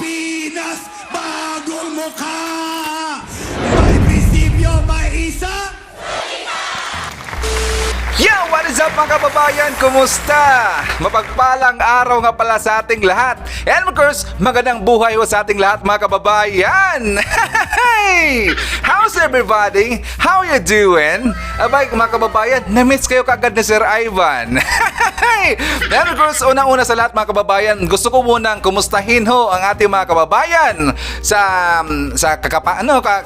Pilipinas, bagong mukha. May prinsipyo, may isa. Yo! What is up mga kababayan? Kumusta? Mapagpalang araw nga pala sa ating lahat. And of course, magandang buhay ho sa ating lahat mga kababayan. Hey! How's everybody? How you doing? Abay mga kababayan, na-miss kayo kagad ni Sir Ivan. And of course, unang-una sa lahat mga kababayan, gusto ko munang kumustahin ho ang ating mga kababayan sa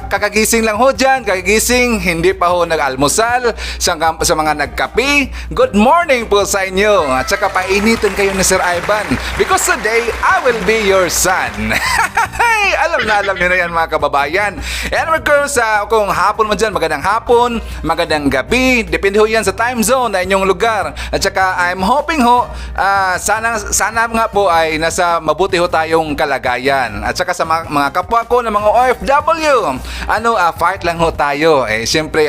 kakagising lang ho dyan, kakagising, hindi pa ho nag-almusal, sa mga nagkapi. Good morning po sa inyo. At saka painitin kayo ni Sir Ivan because today I will be your son. Alam niyo na yan mga kababayan. And of course, kung hapon mo dyan, magandang hapon, magandang gabi, depende ho yan sa time zone na inyong lugar. At saka I'm hoping ho, sana nga po ay nasa mabuti ho tayong kalagayan. At saka sa mga kapwa ko na mga OFW, fight lang ho tayo. Siyempre,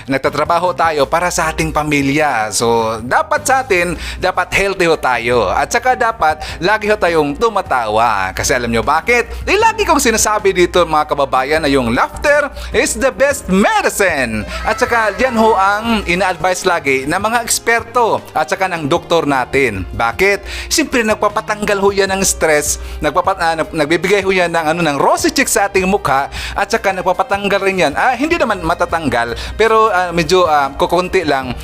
nagtatrabaho tayo para sa ating pamilya. So, dapat sa atin, dapat healthy ho tayo. At saka dapat, lagi ho tayong tumatawa. Kasi alam nyo bakit? Lagi kong sinasabi dito mga kababayan na yung laughter is the best medicine. At saka, yan ho ang ina-advise lagi ng mga eksperto at saka ng doktor natin. Bakit? Siyempre, nagpapatanggal ho yan ng stress, nagbibigay ho yan ng rosy cheeks sa ating mukha, at saka nagpapatanggal rin yan. Hindi naman matatanggal, pero medyo kukunti lang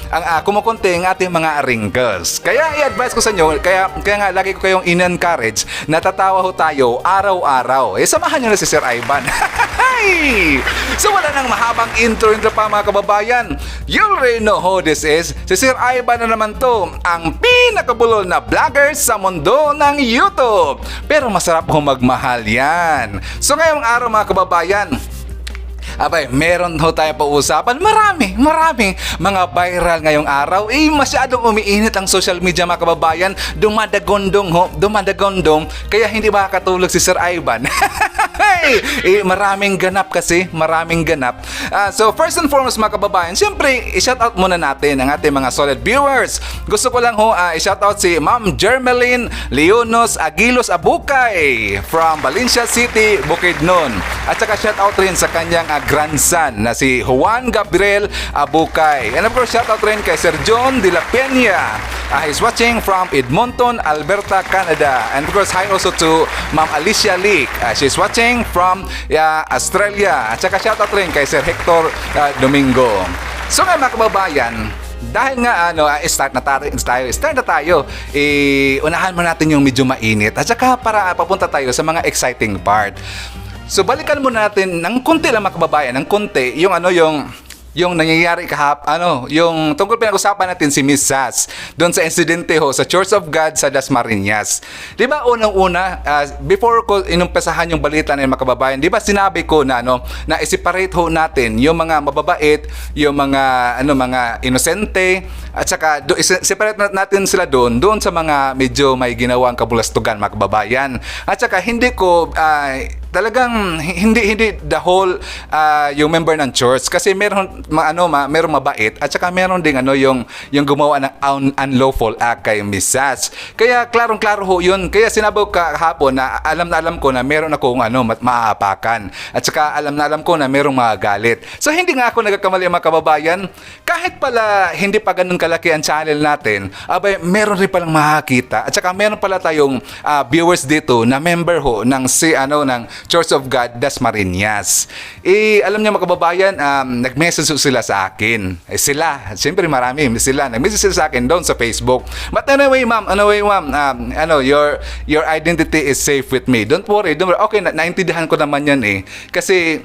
kumukunti ang ating mga wrinkles. Kaya i-advise ko sa inyo, kaya nga lagi ko kayong in-encourage, natatawa ho tayo araw-araw. Samahan nyo na si Sir Ivan. So wala nang mahabang intro pa mga kababayan. You already know who this is. Si Sir Ivan na naman to, ang pinakabulol na vlogger sa mundo ng YouTube. Pero masarap ho magmahal yan. So ngayong araw mga kababayan, meron ho tayo pausapan. Maraming mga viral ngayong araw. Masyadong umiinit ang social media mga kababayan. Dumadagondong. Kaya hindi makakatulog si Sir Ivan. Maraming ganap. So first and foremost mga kababayan, siyempre i-shoutout muna natin ang ating mga solid viewers. Gusto ko lang ho i-shoutout si Ma'am Jermeline Leonos Aguilos Abukay from Valencia City, Bukidnon. At saka shoutout rin sa kanyang grandson na si Juan Gabriel Abukay. And of course, shoutout rin kay Sir John de la Peña. He's watching from Edmonton, Alberta, Canada. And of course, hi also to Ma'am Alicia Leak. She's watching from Australia. At saka shoutout rin kay Sir Hector Domingo. So nga mga kababayan, dahil nga start na tayo, unahan mo natin yung medyo mainit. At saka para papunta tayo sa mga exciting part. So balikan muna natin ng konti lang mga kababayan, ng konti yung nangyayari yung tungkol pinag-usapan natin si Miss Sass doon sa insidente ho sa Church of God sa Dasmariñas. Di ba unang-una, before ko inumpesahan yung balita na yung mga kababayan, di ba sinabi ko na i-separate ho natin yung mga mababait, yung mga inosente, at saka separate natin sila doon sa mga medyo may ginawang kabulastugan mga kababayan. At saka hindi ko talagang hindi the whole yung member ng church, kasi meron mabait at saka meron ding yung gumawa ng unlawful act kay Miss Sass. Kaya klarong-klaro ho yun. Kaya sinabi ko kahapon na alam ko na meron akong maaapakan, at saka alam ko na merong magagalit. So hindi nga ako nagkakamali mga kababayan. Kahit pala hindi pa ganun kalaki ang channel natin, meron rin palang makakita, at saka meron pala tayong viewers dito na member ho ng Church of God Dasmariñas. Alam niyo mga kababayan, nag-message sila sa akin. Siyempre marami sila. Nag-message sila sa akin doon sa Facebook. But anyway ma'am, your identity is safe with me. Don't worry. Okay, naintindihan ko naman yan Kasi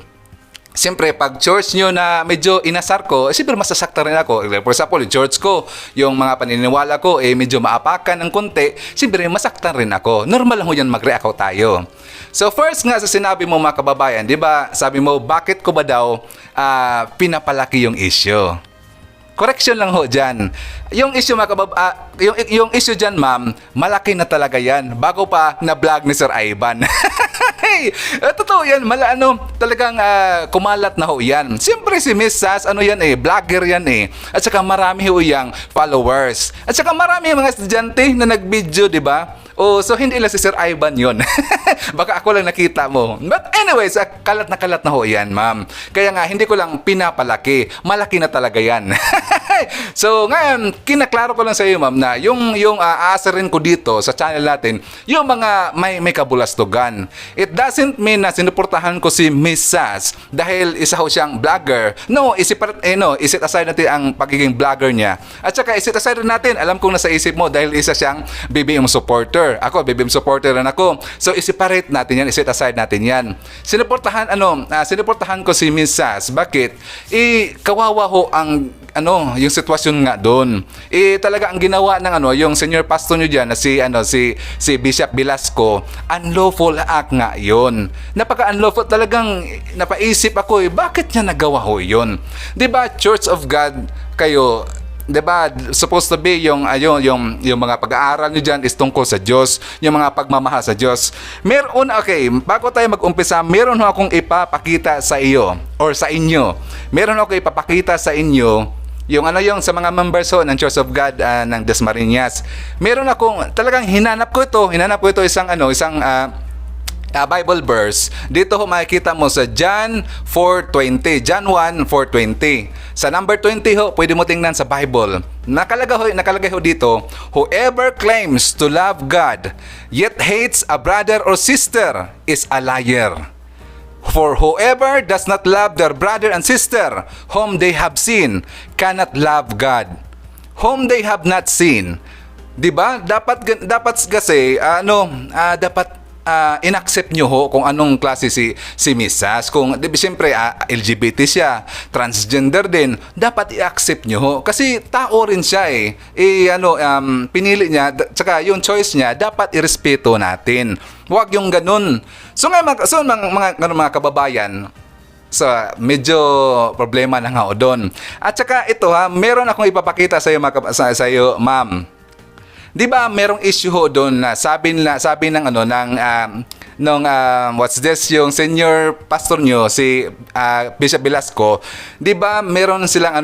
siyempre, pag church nyo na medyo inasar ko, siyempre masasakta rin ako. For example, yung church ko, yung mga paniniwala ko, medyo maapakan ng konti, siyempre masaktan rin ako. Normal lang ho yan, mag-react tayo. So first nga sa sinabi mo mga kababayan, di ba, sabi mo, bakit ko ba daw pinapalaki yung issue? Correction lang ho dyan. Yung issue mga yung issue dyan ma'am, malaki na talaga yan. Bago pa na vlog ni Sir Ivan. Totoo yan, talagang kumalat na ho yan. Siyempre si Miss Sass, vlogger yan At saka marami ho yang followers. At saka marami mga estudyante na nag-video, di ba? Oh, so hindi lang si Sir Ivan yon. Baka ako lang nakita mo. But anyways, kalat na ho yan, ma'am. Kaya nga, hindi ko lang pinapalaki. Malaki na talaga yan. So, ngayon, kinaklaro ko lang sa iyo, ma'am, na yung aasarin ko dito sa channel natin, yung mga may kabulastugan. It doesn't mean na sinuportahan ko si Miss Sass dahil isa ho siyang vlogger. No, isit aside natin ang pagiging vlogger niya. At saka, isit aside natin, alam kong nasa isip mo dahil isa siyang BBM supporter. Ako, BBM supporter rin ako. So, i-separate natin yan, isit aside natin yan. Sinuportahan ko si Miss Sass. Bakit? Kawawa ho ang yung sitwasyon nga doon. Talaga ang ginawa ng yung senior pastor nyo diyan na si Bishop Velasco, unlawful act nga 'yon. Napaka-unlawful, talagang napaisip ako, bakit niya nagawa ho 'yon? 'Di ba, Church of God kayo, 'di ba, supposed to be yung mga pag-aaral niyo diyan is tungkol sa Diyos, yung mga pagmamahal sa Diyos. Bago tayo mag-umpisa, meron ho akong ipapakita sa iyo or sa inyo. Meron akong ipapakita sa inyo yung sa mga members ho ng Church of God ng Dasmariñas. Meron akong talagang hinanap ko ito isang Bible verse. Dito ho makikita mo sa John 4:20. John 1:4:20. Sa number 20 ho, pwede mo tingnan sa Bible. Nakalagay ho dito, whoever claims to love God yet hates a brother or sister is a liar. For whoever does not love their brother and sister whom they have seen cannot love God whom they have not seen. 'Di ba? Dapat kasi dapat inaccept nyo ho kung anong klase si Miss Sass. Kung siyempre LGBT siya, transgender din, dapat i-accept nyo ho kasi tao rin siya pinili niya, tsaka yung choice niya dapat irespeto natin. Huwag yung ganun. So mga kababayan, medyo problema na nga o doon. At saka ito meron akong ipapakita sa iyo, ma'am. 'Di ba merong issue ho doon na sabi ng yung senior pastor nyo, si Bishop Velasco, 'di ba meron silang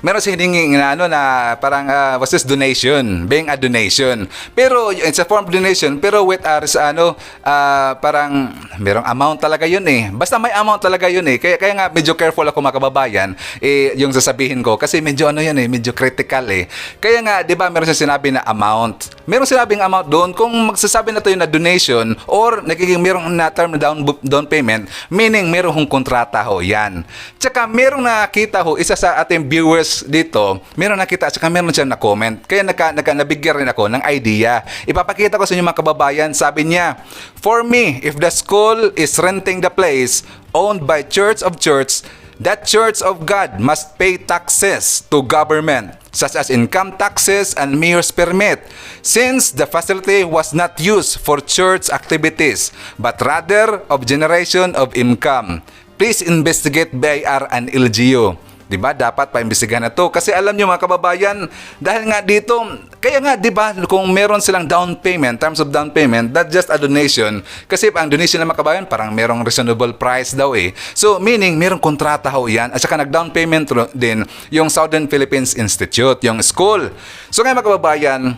meron siya hiningi na parang what's this donation, being a donation. Pero it's a form of donation pero with parang merong amount talaga yun Basta may amount talaga yun Kaya nga medyo careful ako mga kababayan yung sasabihin ko kasi medyo medyo critical Kaya nga 'di ba meron siya sinabi na amount. Meron sinabing amount doon kung magsasabi na tayo na donation or nagiging merong na term na down payment, meaning merong kontrata ho yan. Tsaka merong nakita ho isa sa ating viewers dito, meron nakita at saka meron siya na-comment. Kaya nabigyan rin ako ng idea. Ipapakita ko sa inyo mga kababayan. Sabi niya, for me, if the school is renting the place owned by Church of Church, that Church of God must pay taxes to government, such as income taxes and mayor's permit, since the facility was not used for church activities, but rather of generation of income. Please investigate BIR and LGU. 'Di ba? Dapat paimbestigahan na 'to kasi alam niyo mga kababayan, dahil nga dito, kaya nga 'di ba kung meron silang down payment, terms of down payment, not just a donation, kasi ang donation ng mga kababayan parang merong reasonable price daw So meaning merong kontrata ho 'yan at saka nag-down payment din yung Southern Philippines Institute, yung school. So ngayon mga kababayan,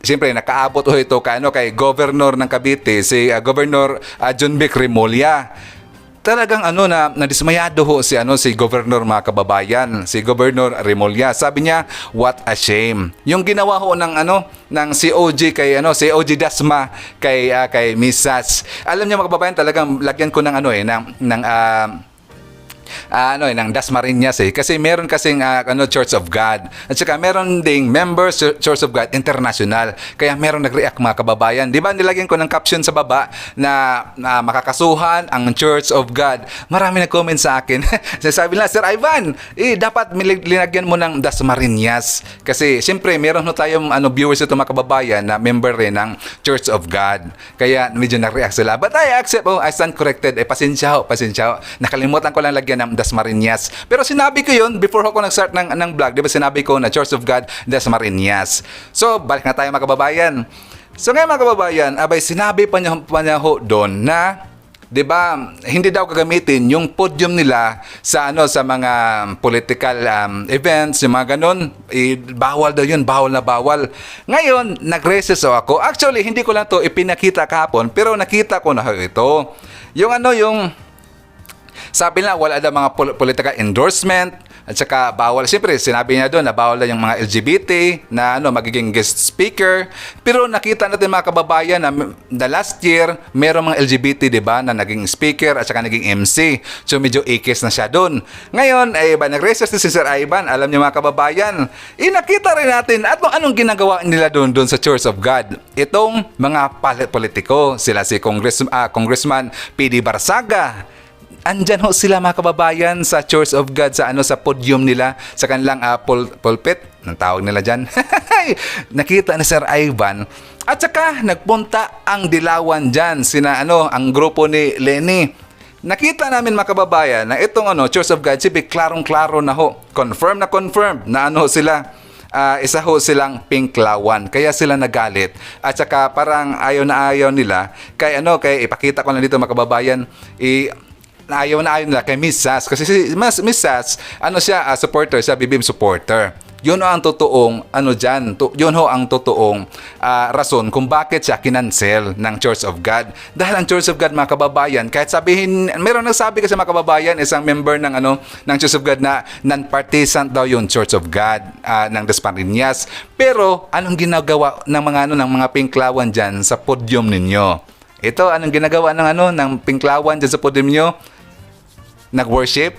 siyempre nakaabot ho ito kay Governor ng Cavite, si Governor John Vic Remulla. Talagang nadismayado ho si Governor mga kababayan, si Governor Remulla. Sabi niya, what a shame. Yung ginawa ho ng COG kay COG Dasma kay Miss Sass. Alam niyo mga kababayan, talagang lagyan ko ng ng Dasmariñas kasi meron kasing Church of God at saka meron ding members Church of God International, kaya meron nag-react mga kababayan. Di ba nilagyan ko ng caption sa baba na makakasuhan ang Church of God. Marami nag-comment sa akin. Sabi nila, Sir Ivan, dapat linagyan mo ng Dasmariñas kasi siyempre meron tayong viewers ito mga kababayan na member rin ng Church of God, kaya medyo nag-react sila. But I accept, I stand corrected. Pasensya ho. Nakalimutan ko lang lagyan ng Dasmariñas. Pero sinabi ko yun before ako nag-start ng vlog. Diba sinabi ko na Church of God Dasmariñas. So, balik na tayo mga kababayan. So ngayon mga kababayan, sinabi pa niya ho doon na 'di ba, hindi daw gagamitin yung podium nila sa sa mga political events, yung mga ganun. Bawal daw yun, bawal na bawal. Ngayon, nag-recess ako. Actually, hindi ko lang to ipinakita kahapon, pero nakita ko na ito. Yung yung sabi na wala daw mga political endorsement. At saka bawal, siyempre sinabi niya doon na bawal na yung mga LGBT na magiging guest speaker. Pero nakita natin mga kababayan na the last year, merong mga LGBT, di ba, na naging speaker at saka naging MC. So medyo ikis na siya doon. Ngayon, nag-recess si Sir Ivan, alam niyo mga kababayan, nakita rin natin at anong ginagawa nila doon sa Church of God. Itong mga politiko, sila si Congressman P.D. Barsaga. Andyan ho sila mga kababayan sa Church of God sa podium nila, sa kanilang pulpit, ang tawag nila dyan. Nakita ni Sir Ivan. At saka nagpunta ang dilawan dyan, ang grupo ni Lenny. Nakita namin mga kababayan na itong Church of God, sibi klarong-klaro na ho. Confirm na sila. Isa ho silang pinklawan, kaya sila nagalit. At saka parang ayaw na ayaw nila. Kaya ipakita ko lang dito mga kababayan, ayaw nila kay Miss Sass. Kasi si Miss Sass, siya, supporter, siya BBM supporter. Yun ang totoong, yun ho ang totoong rason kung bakit siya kinancel ng Church of God. Dahil ang Church of God, mga kababayan, kahit sabihin, meron nagsabi kasi mga kababayan, isang member ng Church of God na non-partisan daw yung Church of God ng Dasmariñas. Pero, anong ginagawa ng mga pinklawan dyan sa podium ninyo? Ito, anong ginagawa ng pinklawan dyan sa podium nyo? Nag-worship?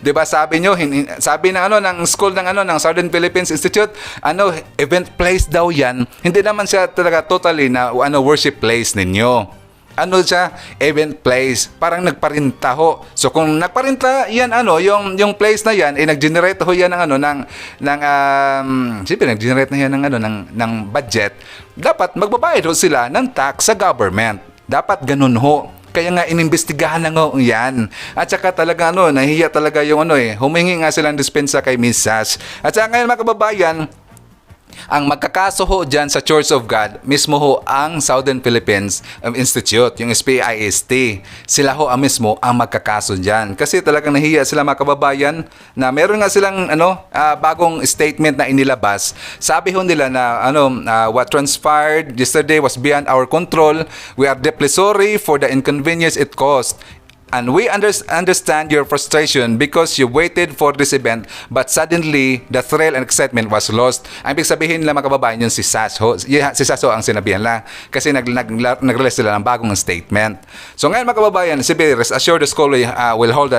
'Di ba sabi nyo, sabi ng school ng Southern Philippines Institute, event place daw 'yan. Hindi naman siya talaga totally na worship place ninyo. Siya, event place. Parang nagparinta ho. So kung nagparinta 'yan yung place na 'yan nag-generate ho 'yan siyempre nag-generate na 'yan ng budget. Dapat magbabayad ho sila ng tax sa government. Dapat ganun ho. Kaya nga inimbestigahan na nga yan. At saka talaga nahihiya talaga yung humingi nga silang dispensa kay Miss Sass. At saka ngayon mga kababayan, ang magkakaso ho dyan sa Church of God, mismo ho ang Southern Philippines Institute, yung SPIST. Sila ho mismo ang magkakaso dyan. Kasi talagang nahiya sila mga kababayan na meron nga silang bagong statement na inilabas. Sabi ho nila na what transpired yesterday was beyond our control. We are deeply sorry for the inconvenience it caused. And we understand your frustration because you waited for this event but suddenly the thrill and excitement was lost. Ang ibig sabihin lang mga kababayan yun si Sass ho. Si Sass ho ang sinabihan lang kasi nag-release sila ng bagong statement. So ngayon mga kababayan, rest assured the school will hold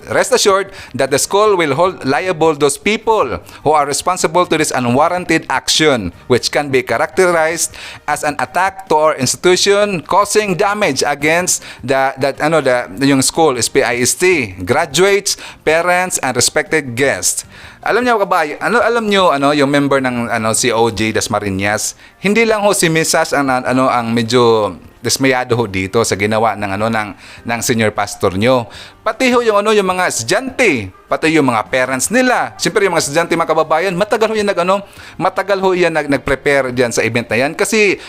rest assured that the school will hold liable those people who are responsible to this unwarranted action which can be characterized as an attack to our institution causing damage against yung school, SPIST, graduates, parents, and respected guests. Alam niyo kabayan, alam niyo yung member ng COG Dasmariñas, hindi lang ho si Miss Sass ang medyo dismayado ho dito sa ginawa ng senior pastor nyo. Pati ho yung mga estudyante, pati yung mga parents nila. Siyempre yung mga estudyante mga kababayan, matagal ho yan nag-prepare diyan sa event na yan kasi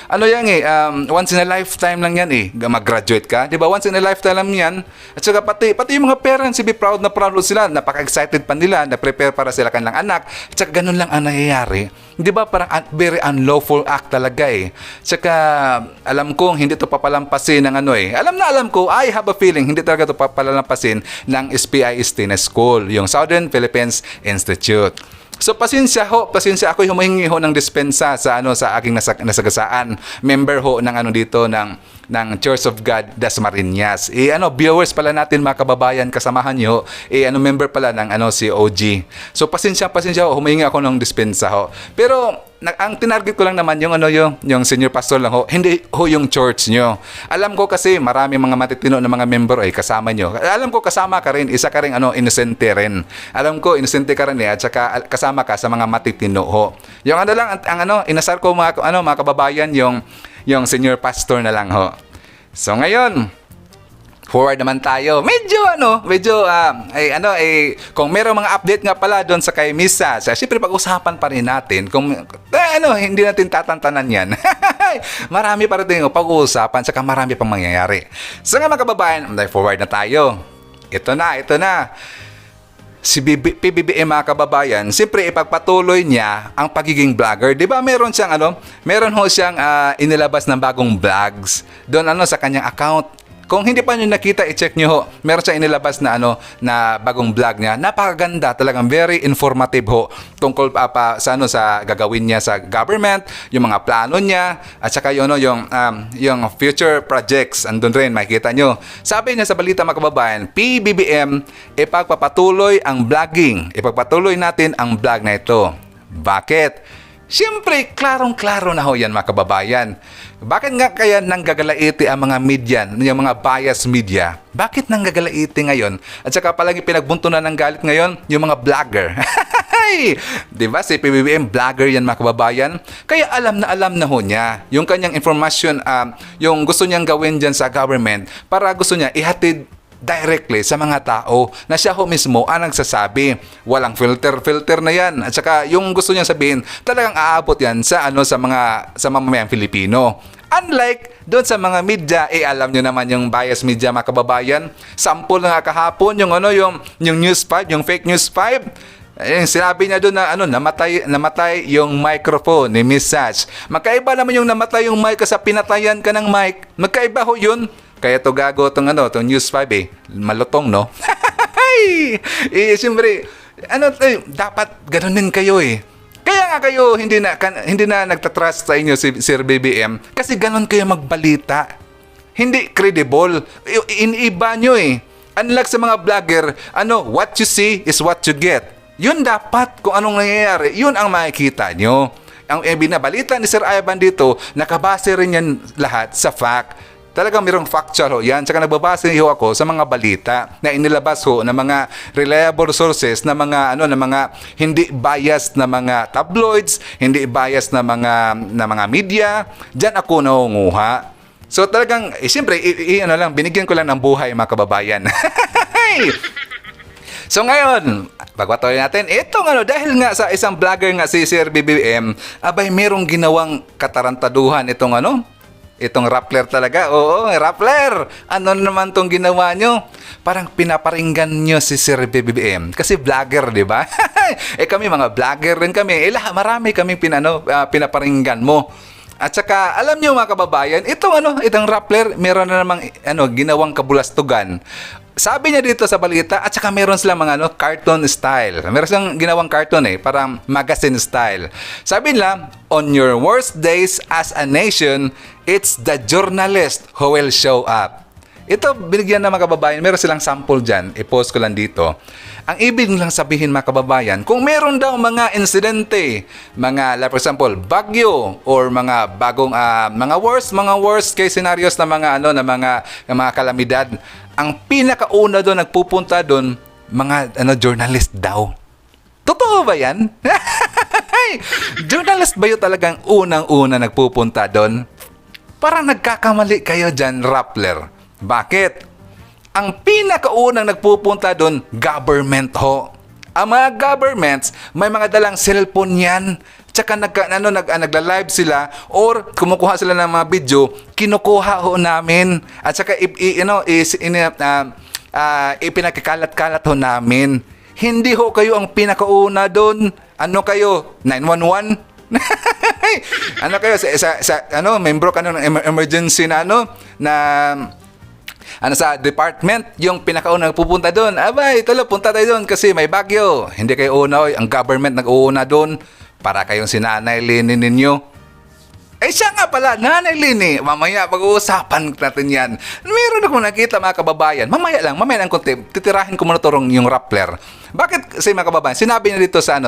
once in a lifetime lang yan mag-graduate ka, 'di ba? Once in a lifetime lang yan. At saka pati yung mga parents, proud na proud sila, napaka-excited pa nila, na-prepare para sila kanilang anak. At saka ganun lang ang nangyayari. 'Di ba? Parang very unlawful act talaga Saka alam kong hindi to papalampasin ng alam ko, I have a feeling hindi talaga to papalampasin ng SPIST na school, yung Southern Philippines Institute. So pasensya ako humihingi ho ng dispensa sa aking nasagasaan. Member ho ng dito ng Church of God Dasmariñas. Viewers pala natin mga kababayan, kasamahan niyo member pala ng COG. So pasensya ho, humihingi ako ng dispensa ho. Pero ang tinarget ko lang naman yung senior pastor lang ho, hindi ho yung church nyo. Alam ko kasi marami mga matitino na mga member kasama nyo. Alam ko kasama ka rin, isa ka rin inosente rin. Alam ko inosente ka rin at saka kasama ka sa mga matitino ho. Yung inasar ko mga kababayan yung senior pastor na lang ho. So ngayon, forward naman tayo. Kung merong mga update nga pala doon sa kay Miss Sass, siyempre pag-usapan pa rin natin kung hindi natin tatantanan yan. Marami pa rin yung pag-uusapan, saka marami pang mangyayari. So nga mga kababayan, forward na tayo. Ito na. Si PBBM mga kababayan, siyempre ipagpatuloy niya ang pagiging vlogger. 'Di ba? Meron ho siyang inilabas ng bagong vlogs doon sa kanyang account. Kung hindi pa niyo nakita, i-check niyo ho. Meron siyang inilabas na na bagong vlog niya. Napakaganda, talagang very informative ho tungkol sa gagawin niya sa government, yung mga plano niya, at saka yung future projects. Andun rin, makikita niyo. Sabi niya sa balita mga kababayan, PBBM ipagpapatuloy ang vlogging. Ipagpatuloy natin ang vlog na ito. Bakit? Siyempre, klarong-klaro na ho yan mga kababayan. Bakit nga kaya nanggagalaiti ang mga media, yung mga bias media? Bakit nanggagalaiti ngayon? At saka palagi pinagbuntunan ng galit ngayon, yung mga vlogger. Diba? Si PBBM, vlogger yan mga kababayan. Kaya alam na ho niya yung kanyang information, yung gusto niyang gawin dyan sa government, para gusto niya ihatid directly sa mga tao na siya ho mismo ang nagsasabi. Walang filter na yan. At saka yung gusto niya sabihin, talagang aabot yan sa mamamayang Filipino. Unlike doon sa mga media, alam nyo naman yung bias media mga kababayan. Sample nga kahapon yung News 5, yung fake News 5. Sinabi niya doon na namatay yung microphone ni Miss Satch. Magkaiba naman yung namatay yung mic sa pinatayan ka ng mic. Magkaiba ho yun. Kaya to gago tong News 5 malutong, no? Siyempre, dapat ganun din kayo Kaya nga kayo hindi na nagtatrust sa inyo si Sir BBM kasi ganun kayo magbalita. Hindi credible. Iniiba nyo Unlike sa mga vlogger, what you see is what you get. Yun dapat kung anong nangyayari, yun ang makikita nyo. Ang binabalita ni Sir Ivan dito, nakabase rin yan lahat sa fact. Talagang mayroong factual ho yan. Tsaka nagbabase ho ako sa mga balita na inilabas ho ng mga reliable sources na mga hindi biased na mga tabloids, hindi biased na mga media. Diyan ako nangunguha. So talagang siyempre binigyan ko lang ng buhay mga kababayan. So ngayon, pagpatuloy natin, dahil nga sa isang vlogger nga si Sir BBM, abay merong ginawang katarantaduhan itong Rappler talaga. Oo, Rappler. Ano naman tong ginawa nyo? Parang pinaparinggan nyo si Sir BBM. Kasi vlogger, di ba? Kami mga vlogger rin kami. Marami kaming pinaparinggan mo. At saka, alam nyo mga kababayan, itong Rappler, meron na namang ginawang kabulastugan. Sabi niya dito sa balita, at saka meron silang mga cartoon style. Meron silang ginawang cartoon parang magazine style. Sabi nila, on your worst days as a nation, it's the journalist who will show up. Ito, binigyan na mga kababayan, meron silang sample dyan. I-post ko lang dito. Ang ibig lang sabihin mga kababayan, kung meron daw mga insidente, like for example, bagyo, or mga bagong, mga worst case scenarios na mga kalamidad, ang pinakauna doon, nagpupunta doon, mga journalist daw. Totoo ba yan? Journalist ba yun talagang unang-una nagpupunta doon? Parang nagkakamali kayo dyan, Rappler. Bakit? Ang pinakaunang nagpupunta doon, government ho. Ang mga governments, may mga dalang cellphone yan. Tsaka nagla-live sila or kumukuha sila ng mga video, kinukuha ho namin. At saka ipinakikalat-kalat ho namin. Hindi ho kayo ang pinakauna doon. Ano kayo? 911? Ano kayo? Membro ka ng emergency sa department, yung pinakaunang pupunta doon. Abay, punta tayo doon kasi may bagyo. Hindi kayo una, ang government nag-uuna doon para kayong si Nanay Lini ninyo. Siya nga pala, Nanay Lini. Mamaya, pag-uusapan natin yan. Meron akong nakita mga kababayan. Mamaya lang konti. Titirahin ko muna yung Rappler. Bakit kasi mga kababayan? Sinabi niya dito sa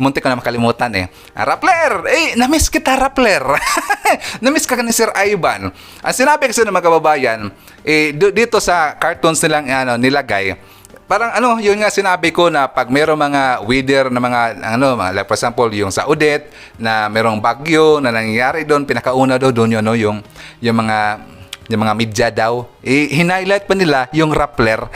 muntik ko na makalimutan Rappler! Namiss kita, Rappler! Namiss ka ni Sir Ivan. Ang sinabi kasi ng mga kababayan, dito sa cartoons nilang nilagay, parang yun nga sinabi ko na pag merong mga weather na like for example, yung sa Odette, na merong bagyo na nangyayari doon, pinakauna doon yung mga media daw, hinighlight pa nila yung Rappler.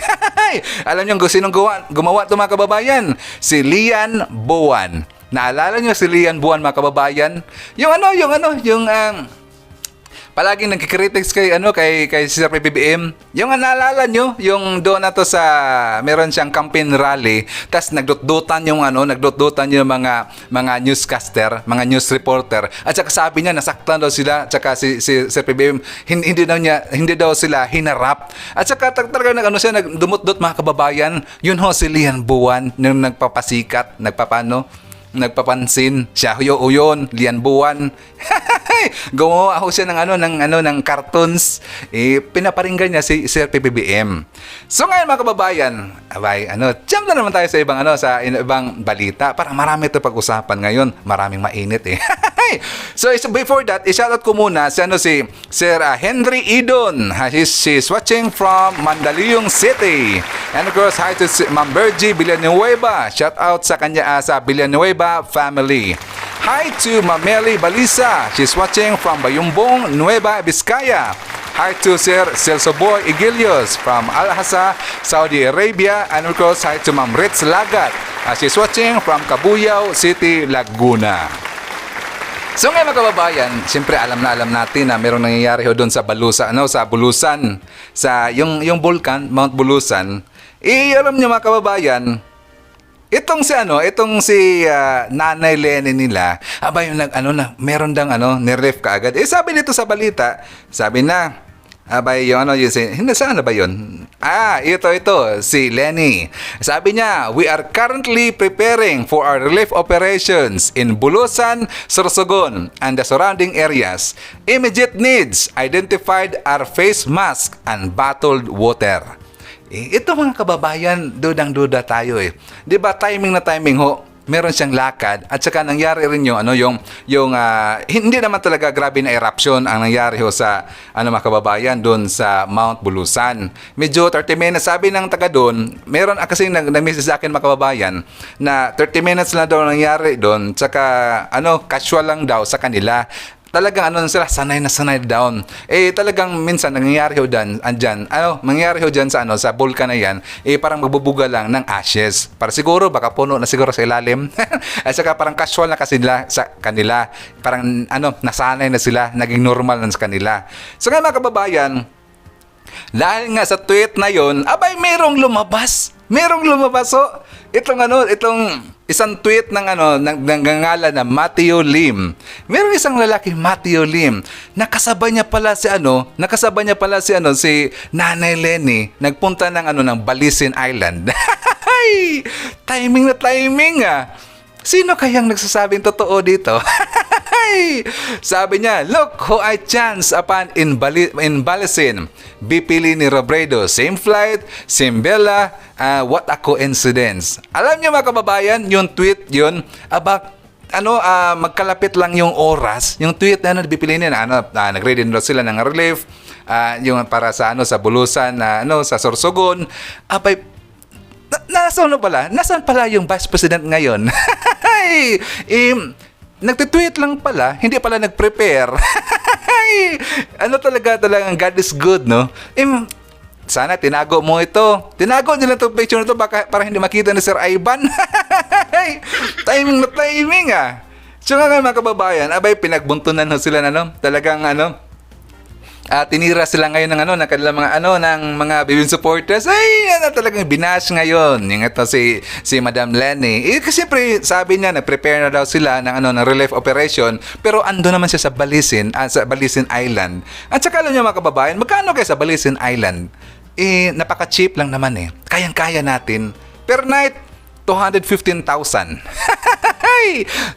Alam niyo kung sinong gumawa ito mga kababayan? Si Lian Buwan. Naalala niyo si Lian Buwan mga kababayan? Yung palaging nagkikritics kay Sir PBBM. Yung naalala nyo, yung doon na to sa meron siyang campaign rally, tas nagdutdutan yung yung mga newscaster, mga news reporter. At saka sabi niya nasaktan daw sila, tsaka si Sir PBBM hindi daw sila hinarap. At saka talaga nagdumot-dot mga kababayan. Yun ho si Lian Buwan nung nagpapansin siya yun Lian Buwan. Gumawa ako siya ng cartoons. Pinaparinggan niya si Sir PBBM. So ngayon mga kababayan, jump na naman tayo sa ibang balita para marami ito pag-usapan ngayon. Maraming mainit eh. So before that, i-shoutout ko muna si Sir Henry Idon. She's watching from Mandaluyong City. And of course, hi to Ma'am Bergie Villanueva. Shout out sa kanya sa Villanueva family. Hi to Mameli Balisa. She's watching from Bayumbong, Nueva Vizcaya. Hi to Sir Celso Boy Igilios from Al-Hasa, Saudi Arabia. And of course, hi to Ma'am Ritz Lagat. She's watching from Cabuyao City, Laguna. So ngayon mga kababayan, siyempre alam natin na mayroong nangyayari doon sa Bulusan, sa yung vulkan, Mount Bulusan. Alam niyo mga kababayan, itong si Nanay Lenny nila, meron dang niref kaagad. Sabi dito sa balita, sabi na, saan na ba yun? Ito, si Lenny. Sabi niya, we are currently preparing for our relief operations in Bulusan, Sorsogon, and the surrounding areas. Immediate needs identified are face mask and bottled water. Ito mga kababayan, dudang-duda tayo eh. 'Di ba timing ho? Meron siyang lakad at saka nangyari rin hindi naman talaga grabe na eruption ang nangyari ho sa mga kababayan doon sa Mount Bulusan. Medyo 30 minutes sabi ng taga doon, meron kasi nag-message sa akin mga kababayan na 30 minutes lang daw nangyari doon, saka casual lang daw sa kanila. Talagang sila sanay na sanay down. Talagang minsan nangyayari ho dyan sa vulkan na yan, parang magbubuga lang ng ashes. Para siguro baka puno na siguro sa ilalim. At saka parang casual na kasi nila sa kanila. Parang nasanay na sila, naging normal na sa kanila. So nga mga kababayan, dahil nga sa tweet na yon, merong lumabas itong isang tweet ng nangangalan na Matthew Lim. Merong isang lalaki, Matthew Lim, nakasabay niya pala si Nanay Lenny, nagpunta ng Balisin Island. Timing na timing ah. Sino kayang nagsasabing totoo dito? Sabi niya, look who I chance upon in Balisin. Bipili ni Robredo. Same flight, same Bella. What a coincidence. Alam niyo mga kababayan, yung tweet yun, magkalapit lang yung oras. Yung tweet na bipili niya, nag-ready na sila ng relief, yung para sa Bulusan, sa Sorsogon. Nasaan pala yung Vice President ngayon? Nagtitweet lang pala, hindi pala nag-prepare. Talagang God is good, no? Sana tinago mo ito. Tinago nila itong picture na ito para hindi makita ni Sir Ivan. Timing na timing ah. So nga mga kababayan, pinagbuntunan sila talagang tinira sila ngayon ng kanilang ng mga Bibin supporters. Talagang binash ngayon yung si Madam Lenny. Kasi siyempre sabi niya nag-prepare na daw sila ng relief operation, pero ando naman siya sa Balisin Island. At saka alam niyo mga kababayan, magkano kayo sa Balisin Island? Napaka-cheap lang naman eh. Kayang-kaya natin. Per night 215,000.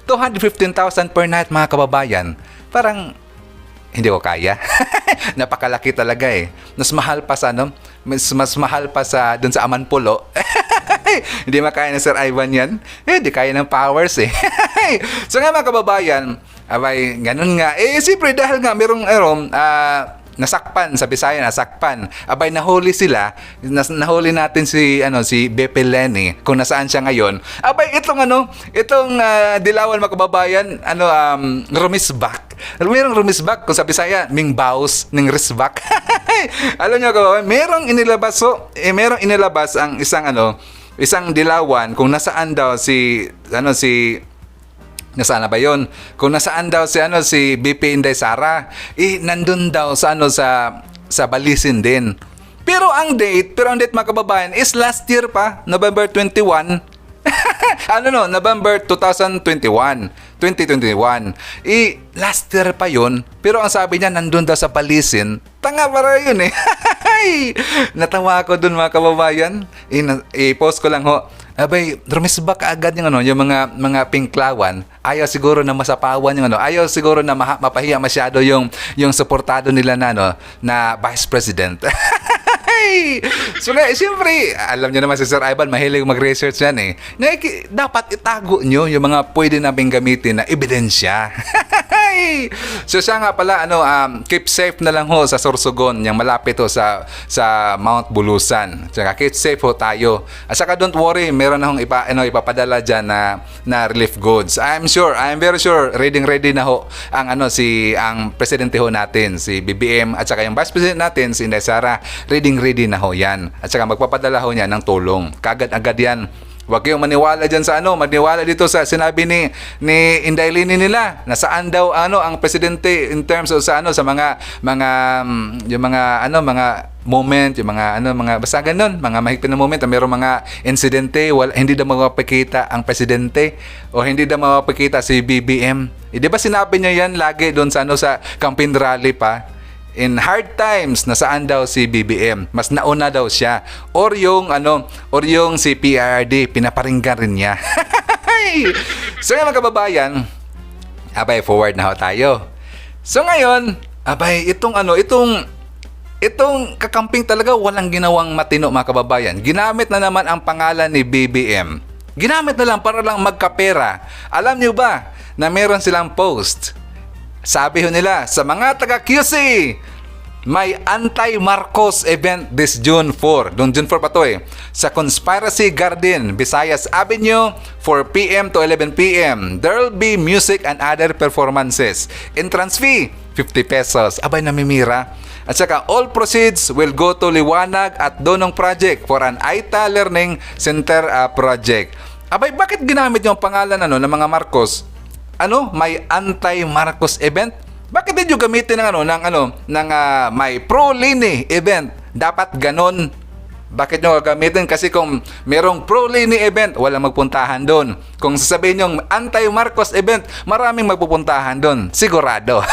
215,000 per night mga kababayan. Parang hindi ko kaya. Napakalaki talaga eh. Mas mahal pa mas mahal pa doon sa Amanpulo. Hindi makaya ng Sir Ivan yan. Hindi kaya ng powers eh. So nga mga kababayan, ganun nga. Siyempre dahil nga merong nasakpan sa Bisaya, nahuli sila. Nahuli natin si Bepe Lenny kung nasaan siya ngayon. Itong Dilawan mga kababayan, rumisbak. Merong rumisbak kung sa Bisaya, mingbaos ng risbak. Alam niyo kababayan, merong inilabas ang isang Dilawan kung nasaan daw si Nasaan na ba yun? Kung nasaan daw si BP Inday Sara, nandun daw sa Balisin din. Pero ang date mga kababayan is last year pa, November 21. November 2021. Last year pa yun. Pero ang sabi niya, nandun daw sa Balisin. Tanga para yun eh. Natawa ako dun mga kababayan. I-post ko lang ho. Abay, rumisba ka agad yung mga pinklawan. Ayaw siguro na masapawan yung Ayaw siguro na mapahiya masyado yung suportado nila na Vice President. So, siyempre, alam niyo naman si Sir Ivan, mahilig mag-research yan eh. Dapat itago nyo yung mga pwede namin gamitin na ebidensya. So, siya nga pala, keep safe na lang ho sa Sorsogon, yung malapit ho sa Mount Bulusan. Saka, keep safe ho tayo. At saka, don't worry, meron na hong ipapadala dyan na relief goods. I'm very sure, ready na ho ang presidente ho natin, si BBM, at saka yung vice president natin, si Inday Sara, ready na ho yan. At saka magpapadala ho niya ng tulong. Kagad-agad yan. Huwag kayong maniwala dyan maniwala dito sa sinabi ni Inday Lini nila, na saan daw ang presidente in terms of sa mga moment, yung mga basta ganun, mga mahigpit na moment, mayroong mga insidente, hindi daw mapapakita ang presidente o hindi daw mapapakita si BBM. Di ba sinabi niya yan lagi doon sa campaign rally pa? In hard times, nasaan daw si BBM? Mas nauna daw siya. Or yung si PRD, pinaparinggan rin niya. So ngayon mga kababayan, forward na ho tayo. So ngayon, itong kakamping talaga walang ginawang matino mga kababayan. Ginamit na naman ang pangalan ni BBM. Ginamit na lang para lang magkapera. Alam niyo ba na meron silang post? Sabi ho nila, sa mga taga-QC, may anti-Marcos event this June 4. Doon June 4 pa to eh. Sa Conspiracy Garden, Visayas Avenue, 4 p.m. to 11 p.m. There'll be music and other performances. Entrance fee, 50 pesos. Abay, namimira. At saka, all proceeds will go to Liwanag at Donong Project for an AITA Learning Center project. Abay, bakit ginamit yung pangalan ng mga Marcos? May anti-Marcos event? Bakit din yung gamitin ng may pro-Lini event? Dapat ganon. Bakit nyo gamitin? Kasi kung merong pro-Lini event, walang magpuntahan doon. Kung sasabihin yung anti-Marcos event, maraming magpupuntahan doon. Sigurado.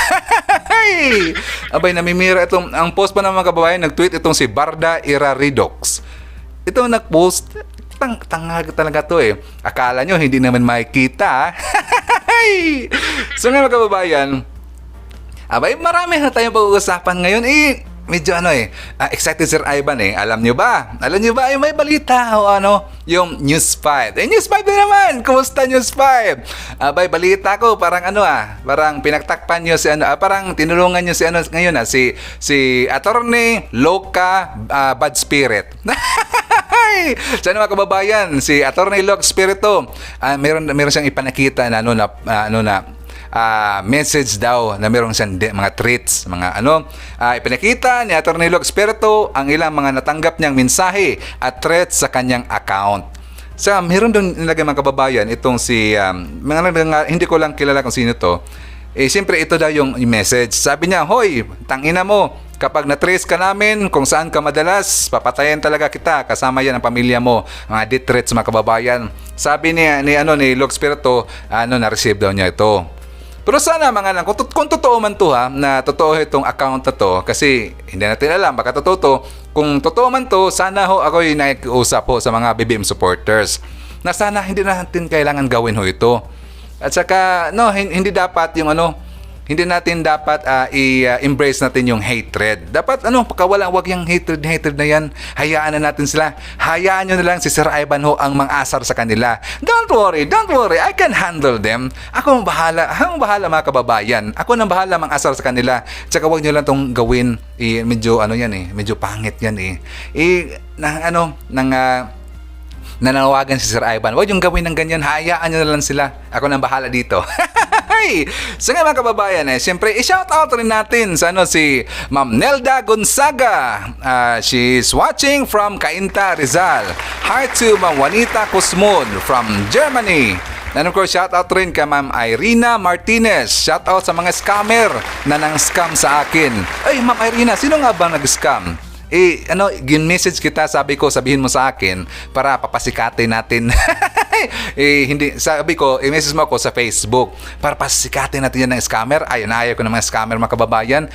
Abay, namimira itong, ang post pa ng mga kababayan, nag-tweet itong si Barda Iraridox. Ito nag-post, tanga talaga to eh. Akala nyo, hindi naman makikita. So ngayon mga kababayan, marami na tayong pag-uusapan ngayon. Medyo excited Sir Ivan eh. Alam nyo ba, may balita yung News 5. News 5 na naman. Kumusta News 5? Balita ko parang parang pinagtakpan nyo parang tinulungan nyo ngayon si Attorney Loca Bad Spirit. Sana mga kababayan, si Attorney Loca Spirito, meron siyang ipanakita na message daw na meron siyang mga treats, ipinakita ni Attorney Loca Spirito ang ilang mga natanggap niyang mensahe at threats sa kanyang account. So, meron doon nilagay mga kababayan itong si hindi ko lang kilala kung sino to. Siyempre ito daw yung message. Sabi niya, "Hoy, tangina mo, kapag na-trace ka namin kung saan ka madalas, papatayin talaga kita, kasama yan ang pamilya mo." Mga death threats mga kababayan. Sabi ni Loca Spirito, na-receive daw niya ito. Pero sana kung totoo man to na totoo itong account na to, kasi hindi natin alam, baka totoo to. Kung totoo man to, sana ako'y nakikiusap sa mga BBM supporters na sana hindi natin kailangan gawin ito. At saka, hindi dapat yung hindi natin dapat i-embrace natin yung hatred. Dapat wag yung hatred na yan. Hayaan na natin sila. Hayaan nyo na lang si Sir Ivan ang mang-asar sa kanila. Don't worry, I can handle them. Ako ang bahala mga kababayan. Ako nang bahala mang-asar sa kanila. Tsaka wag nyo lang tong gawin. Medyo medyo pangit yan nanawagan si Sir Ivan. Huwag yung gawin ng ganyan. Hayaan nyo na lang sila. Ako nang bahala dito. So nga mga kababayan, siyempre, i-shout out rin natin sa si Ma'am Nelda Gonzaga. She's watching from Cainta, Rizal. Hi to Ma'am Juanita Cosmod from Germany. And of course, shoutout rin kay Ma'am Irina Martinez. Shoutout sa mga scammer na nang-scam sa akin. Ay, Ma'am Irina, sino nga ba nag-scam? Gin-message kita, sabi ko, sabihin mo sa akin para papasikatin natin. Hindi, sabi ko, i-message mo ako sa Facebook para pasikatin natin yan ng scammer. Ayaw ko ng mga scammer, mga kababayan.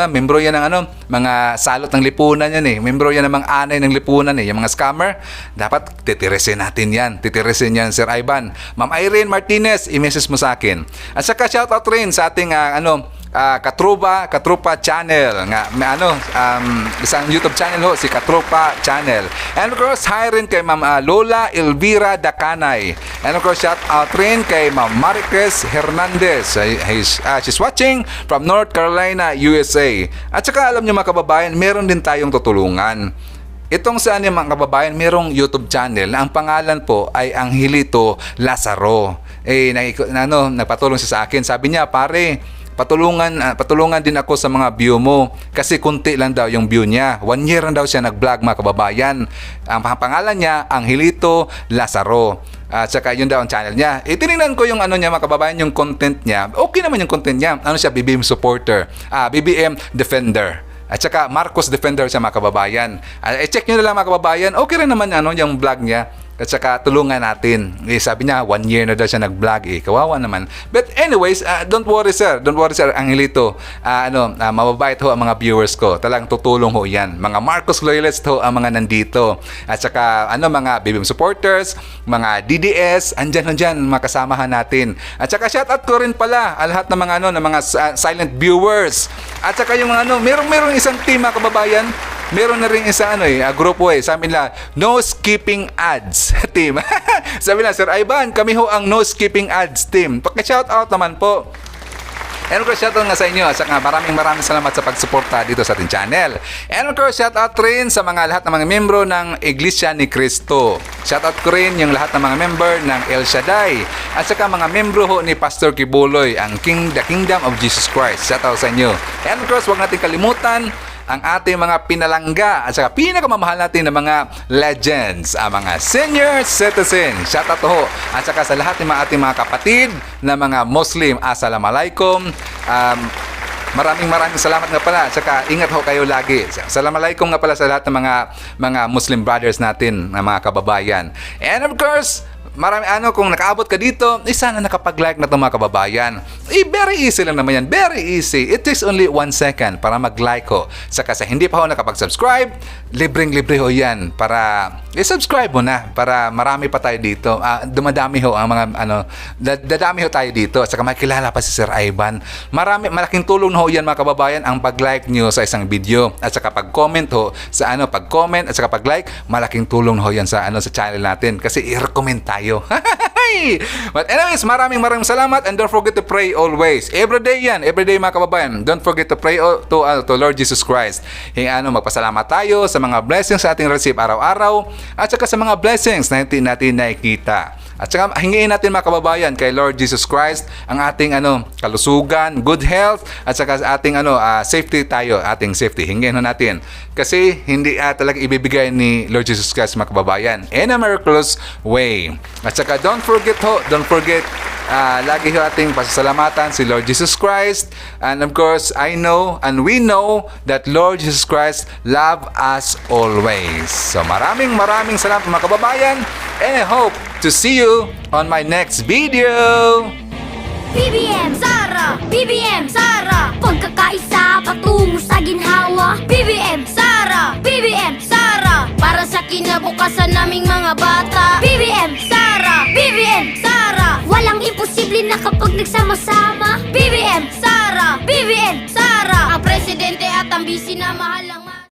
Membro yan ng mga salot ng lipunan yan eh. Membro yan ng mga anay ng lipunan eh. Yung mga scammer, dapat titirisin natin yan. Titirisin yan, Sir Ivan. Ma'am Irene Martinez, i-message mo sa akin. At saka shoutout rin sa ating Katrupa Channel nga isang YouTube channel ho, si Katrupa Channel. And of course, hi rin kay Ma'am Lola Elvira Dacanay. And of course, shout out rin kay Ma'am Maricruz Hernandez. She's watching from North Carolina, USA. At saka alam niyo mga kababayan, meron din tayong tutulungan. Itong sa mga kababayan, merong YouTube channel na ang pangalan po ay Angelito Lazaro. Nagpatulong siya sa akin. Sabi niya, pare, patulungan din ako sa mga view mo kasi kunti lang daw yung view niya. 1 year na daw siya nag-vlog mga kababayan. Ang pangalan niya, Angelito Lazaro. At saka yun daw ang channel niya. Tinignan ko yung niya mga kababayan, yung content niya. Okay naman yung content niya. Siya, BBM supporter. BBM defender. At saka Marcos defender siya mga kababayan. Check nyo na lang mga kababayan. Okay rin naman yung vlog niya. At saka tulungan natin. Sabi niya 1 year na daw siya nag-vlog kawawa naman. But anyways, don't worry sir Angelito. Mababait ho ang mga viewers ko. Talagang tutulong ho yan. Mga Marcos loyalists ho ang mga nandito. At saka mga BBM supporters, mga DDS, andyan mga kasamahan natin. At saka shoutout ko rin pala lahat ng mga silent viewers. At saka yung merong isang team mga kababayan. Meron na rin isa grupo sabi nila, no skipping ads team. Sabi na, Sir Ivan, kami ho ang no skipping ads team. Paki-shoutout naman po. And of course, shoutout nga sa inyo. At saka maraming salamat sa pagsuporta dito sa ating channel. And of course, shoutout rin sa lahat ng mga membro ng Iglesia ni Cristo. Shoutout ko rin yung lahat ng mga member ng El Shaddai. At saka mga membro ho ni Pastor Kibuloy, ang The Kingdom of Jesus Christ. Shoutout sa inyo. And of course, huwag natin kalimutan ang ating mga pinalangga at saka pinakamamahal natin ng mga legends, ang mga senior citizen. Shout out ho. At saka sa lahat ng ating mga kapatid na mga Muslim, Assalamualaikum. Maraming salamat nga pala. At saka ingat ho kayo lagi. Assalamualaikum nga pala sa lahat ng mga Muslim brothers natin, na mga kababayan. And of course, kung nakaabot ka dito, sana nakapag-like na itong mga kababayan. Very easy lang naman yan. Very easy. It takes only 1 second para mag-like ho. Saka sa hindi pa ho nakapag-subscribe, libreng-libre ho yan. Para i-subscribe mo na. Para marami pa tayo dito. Dumadami ho ang mga dadami ho tayo dito. At saka makilala pa si Sir Ivan. Malaking tulong na ho yan mga kababayan ang pag-like nyo sa isang video. At saka pag-comment ho sa pag-comment at saka pag-like, malaking tulong na ho yan sa channel natin. Kasi i-recommend tayo. But anyways, maraming salamat and don't forget to pray always. Everyday yan, everyday mga kababayan. Don't forget to pray to Lord Jesus Christ. Magpasalamat tayo sa mga blessings sa ating receive araw-araw at saka sa mga blessings na natin nakikita. At saka hingiin natin mga kababayan kay Lord Jesus Christ ang ating kalusugan, good health at saka ating safety tayo, ating safety. Hingiin natin kasi hindi talaga ibibigay ni Lord Jesus Christ mga kababayan in a miraculous way. At saka don't forget lagi ho ating pasasalamatan si Lord Jesus Christ. And of course, I know and we know that Lord Jesus Christ love us always. So maraming salamat mga kababayan, and I hope to see you on my next video. BBM Sara, BBM Sara, pagkakaisa patungo sa ginhawa. BBM Sara, BBM Sara, para sa kinabukasan naming mga bata. BBM Sara, BBM Sara, walang imposible na kapag nagsama-sama. BBM Sara, BBM Sara, ang presidente at ang bisi na mahal ang